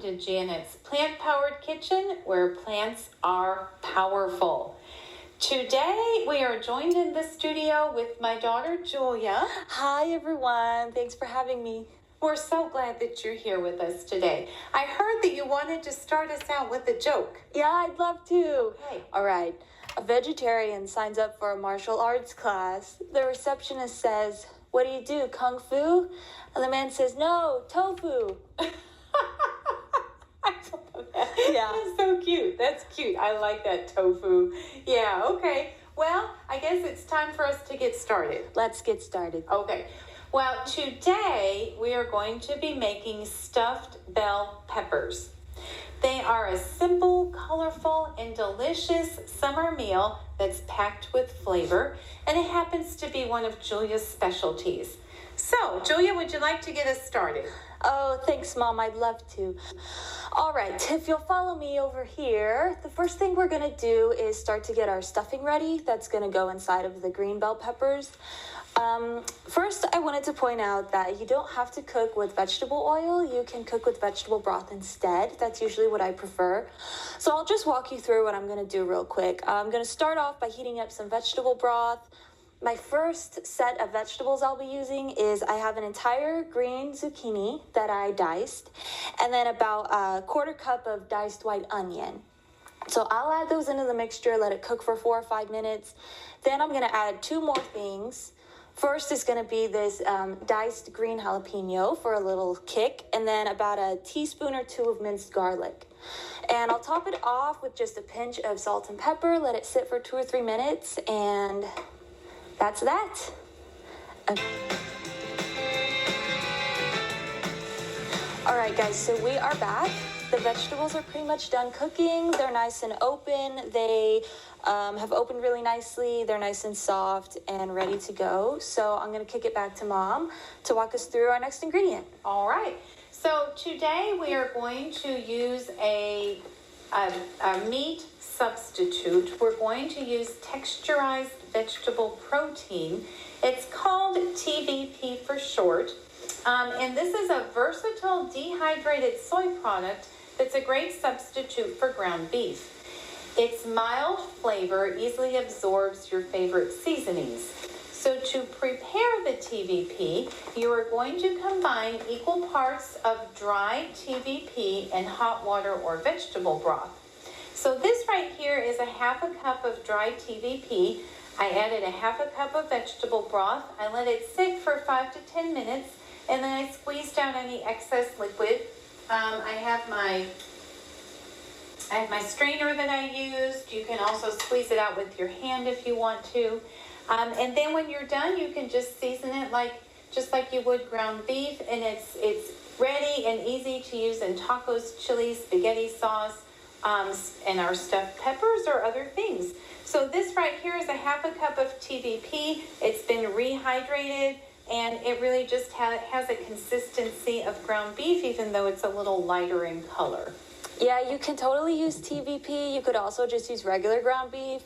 to Janet's plant-powered kitchen, where plants are powerful. Today we are joined in the studio with my daughter Julia. Hi everyone, thanks for having me. We're so glad that you're here with us today. I heard that you wanted to start us out with a joke. Yeah, I'd love to. Okay. All right. A vegetarian signs up for a martial arts class. The receptionist says, "What do you do, kung fu?" And the man says, "No, tofu." Yeah. That's so cute. That's cute. I like that, tofu. Yeah, okay. Well, I guess it's time for us to get started. Let's get started. Okay. Well, today we are going to be making stuffed bell peppers. They are a simple, colorful, and delicious summer meal that's packed with flavor, and it happens to be one of Julia's specialties. So, Julia, would you like to get us started? Oh, thanks, Mom. I'd love to. All right, if you'll follow me over here, the first thing we're going to do is start to get our stuffing ready. That's going to go inside of the green bell peppers. First, I wanted to point out that you don't have to cook with vegetable oil. You can cook with vegetable broth instead. That's usually what I prefer. So I'll just walk you through what I'm going to do real quick. I'm going to start off by heating up some vegetable broth. My first set of vegetables I'll be using is I have an entire green zucchini that I diced, and then about a quarter cup of diced white onion. So I'll add those into the mixture, let it cook for 4 or 5 minutes. Then I'm going to add 2 more things. First is going to be this diced green jalapeno for a little kick, and then about a teaspoon or 2 of minced garlic. And I'll top it off with just a pinch of salt and pepper, let it sit for 2 or 3 minutes, and that's that. Okay. All right, guys, so we are back. The vegetables are pretty much done cooking. They're nice and open. They have opened really nicely. They're nice and soft and ready to go. So I'm going to kick it back to Mom to walk us through our next ingredient. All right. So today we are going to use a meat substitute. We're going to use texturized vegetable protein. It's called TVP for short. And this is a versatile dehydrated soy product that's a great substitute for ground beef. Its mild flavor easily absorbs your favorite seasonings. So to prepare the TVP, you are going to combine equal parts of dry TVP and hot water or vegetable broth. So this right here is a half a cup of dry TVP. I added a half a cup of vegetable broth. I let it sit for 5 to 10 minutes, and then I squeezed out any excess liquid. I have my strainer that I used. You can also squeeze it out with your hand if you want to. And then when you're done, you can just season it just like you would ground beef, and it's ready and easy to use in tacos, chili, spaghetti sauce, and our stuffed peppers or other things. So this right here is a half a cup of TVP. It's been rehydrated, and it really just has a consistency of ground beef, even though it's a little lighter in color. Yeah, you can totally use TVP. You could also just use regular ground beef,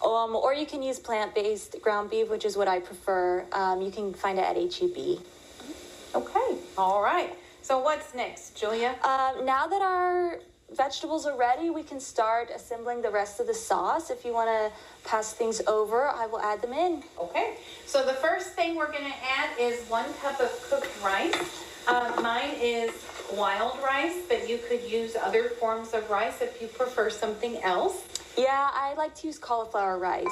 or you can use plant-based ground beef, which is what I prefer. You can find it at HEB. Okay, all right. So what's next, Julia? Now that our vegetables are ready, we can start assembling the rest of the sauce. If you want to pass things over, I will add them in. Okay, so the first thing we're going to add is 1 cup of cooked rice. Mine is wild rice, but you could use other forms of rice if you prefer something else. Yeah, I like to use cauliflower rice.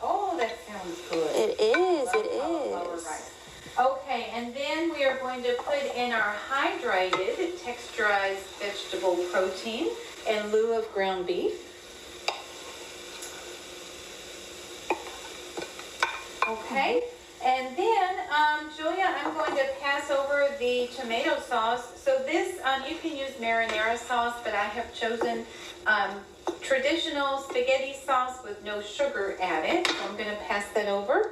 Oh, that sounds good. It is, it is. Rice. Okay, and then we are going to put in our hydrated texturized vegetable protein in lieu of ground beef. Okay, and then, Julia, I'm going to pass over the tomato sauce. So this, you can use marinara sauce, but I have chosen traditional spaghetti sauce with no sugar added. So I'm going to pass that over.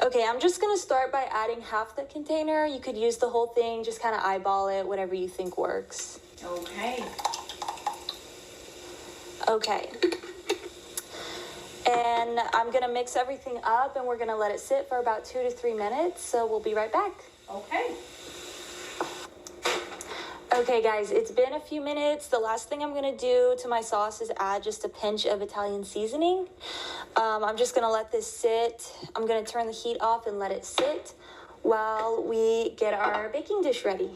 Okay, I'm just going to start by adding half the container. You could use the whole thing, just kind of eyeball it, whatever you think works. Okay. Okay. And I'm going to mix everything up, and we're going to let it sit for about 2 to 3 minutes, so we'll be right back. Okay. Okay guys, it's been a few minutes. The last thing I'm gonna do to my sauce is add just a pinch of Italian seasoning. I'm just gonna let this sit. I'm gonna turn the heat off and let it sit while we get our baking dish ready.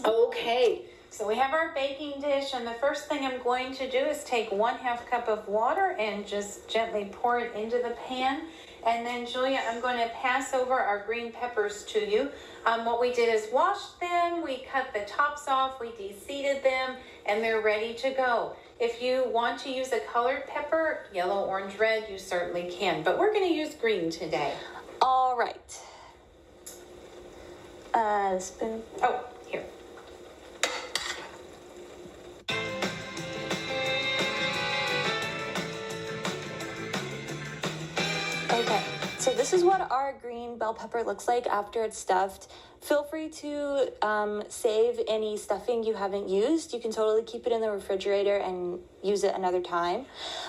Okay, so we have our baking dish, and the first thing I'm going to do is take 1/2 cup of water and just gently pour it into the pan. And then, Julia, I'm going to pass over our green peppers to you. What we did is wash them, we cut the tops off, we de-seeded them, and they're ready to go. If you want to use a colored pepper, yellow, orange, red, you certainly can. But we're going to use green today. All right. Spoon. Oh, here. Okay, so this is what our green bell pepper looks like after it's stuffed. Feel free to save any stuffing you haven't used. You can totally keep it in the refrigerator and use it another time.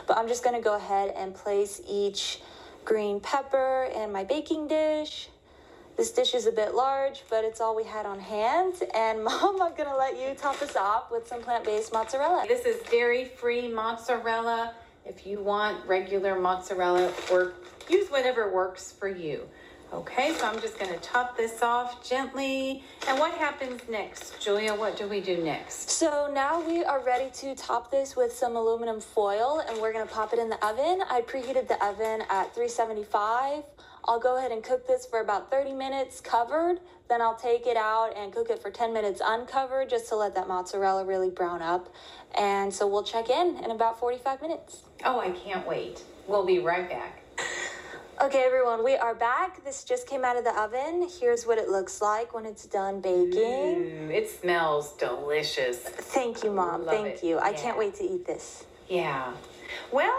But I'm just gonna go ahead and place each green pepper in my baking dish. This dish is a bit large, but it's all we had on hand. And Mom, I'm gonna let you top us off with some plant-based mozzarella. This is dairy-free mozzarella. If you want regular mozzarella, or use whatever works for you. Okay, so I'm just going to top this off gently. And what happens next? Julia, what do we do next? So now we are ready to top this with some aluminum foil, and we're going to pop it in the oven. I preheated the oven at 375. I'll go ahead and cook this for about 30 minutes covered. Then I'll take it out and cook it for 10 minutes uncovered just to let that mozzarella really brown up. And so we'll check in about 45 minutes. Oh, I can't wait. We'll be right back. Okay, everyone, we are back. This just came out of the oven. Here's what it looks like when it's done baking. It smells delicious. Thank you, Mom. Thank you. I can't wait to eat this. Yeah. Well,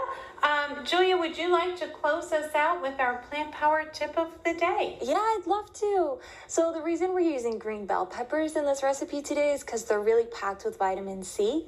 Julia, would you like to close us out with our plant-powered tip of the day? Yeah, I'd love to. So the reason we're using green bell peppers in this recipe today is because they're really packed with vitamin C.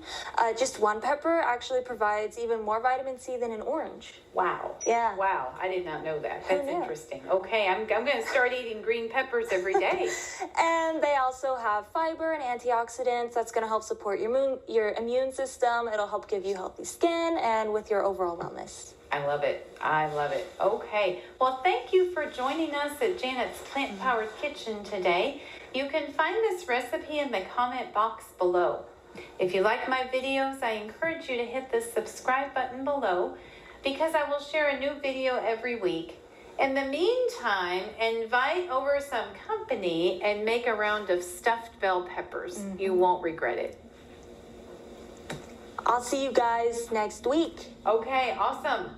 Just one pepper actually provides even more vitamin C than an orange. Wow. Yeah. Wow, I did not know that. That's interesting. Okay, I'm going to start eating green peppers every day. And they also have fiber and antioxidants that's going to help support your immune system. It'll help give you healthy skin and with your overall wellness. I love it. I love it. Okay. Well, thank you for joining us at Janet's Plant Powered Kitchen today. You can find this recipe in the comment box below. If you like my videos, I encourage you to hit the subscribe button below because I will share a new video every week. In the meantime, invite over some company and make a round of stuffed bell peppers. You won't regret it. I'll see you guys next week. Okay, awesome.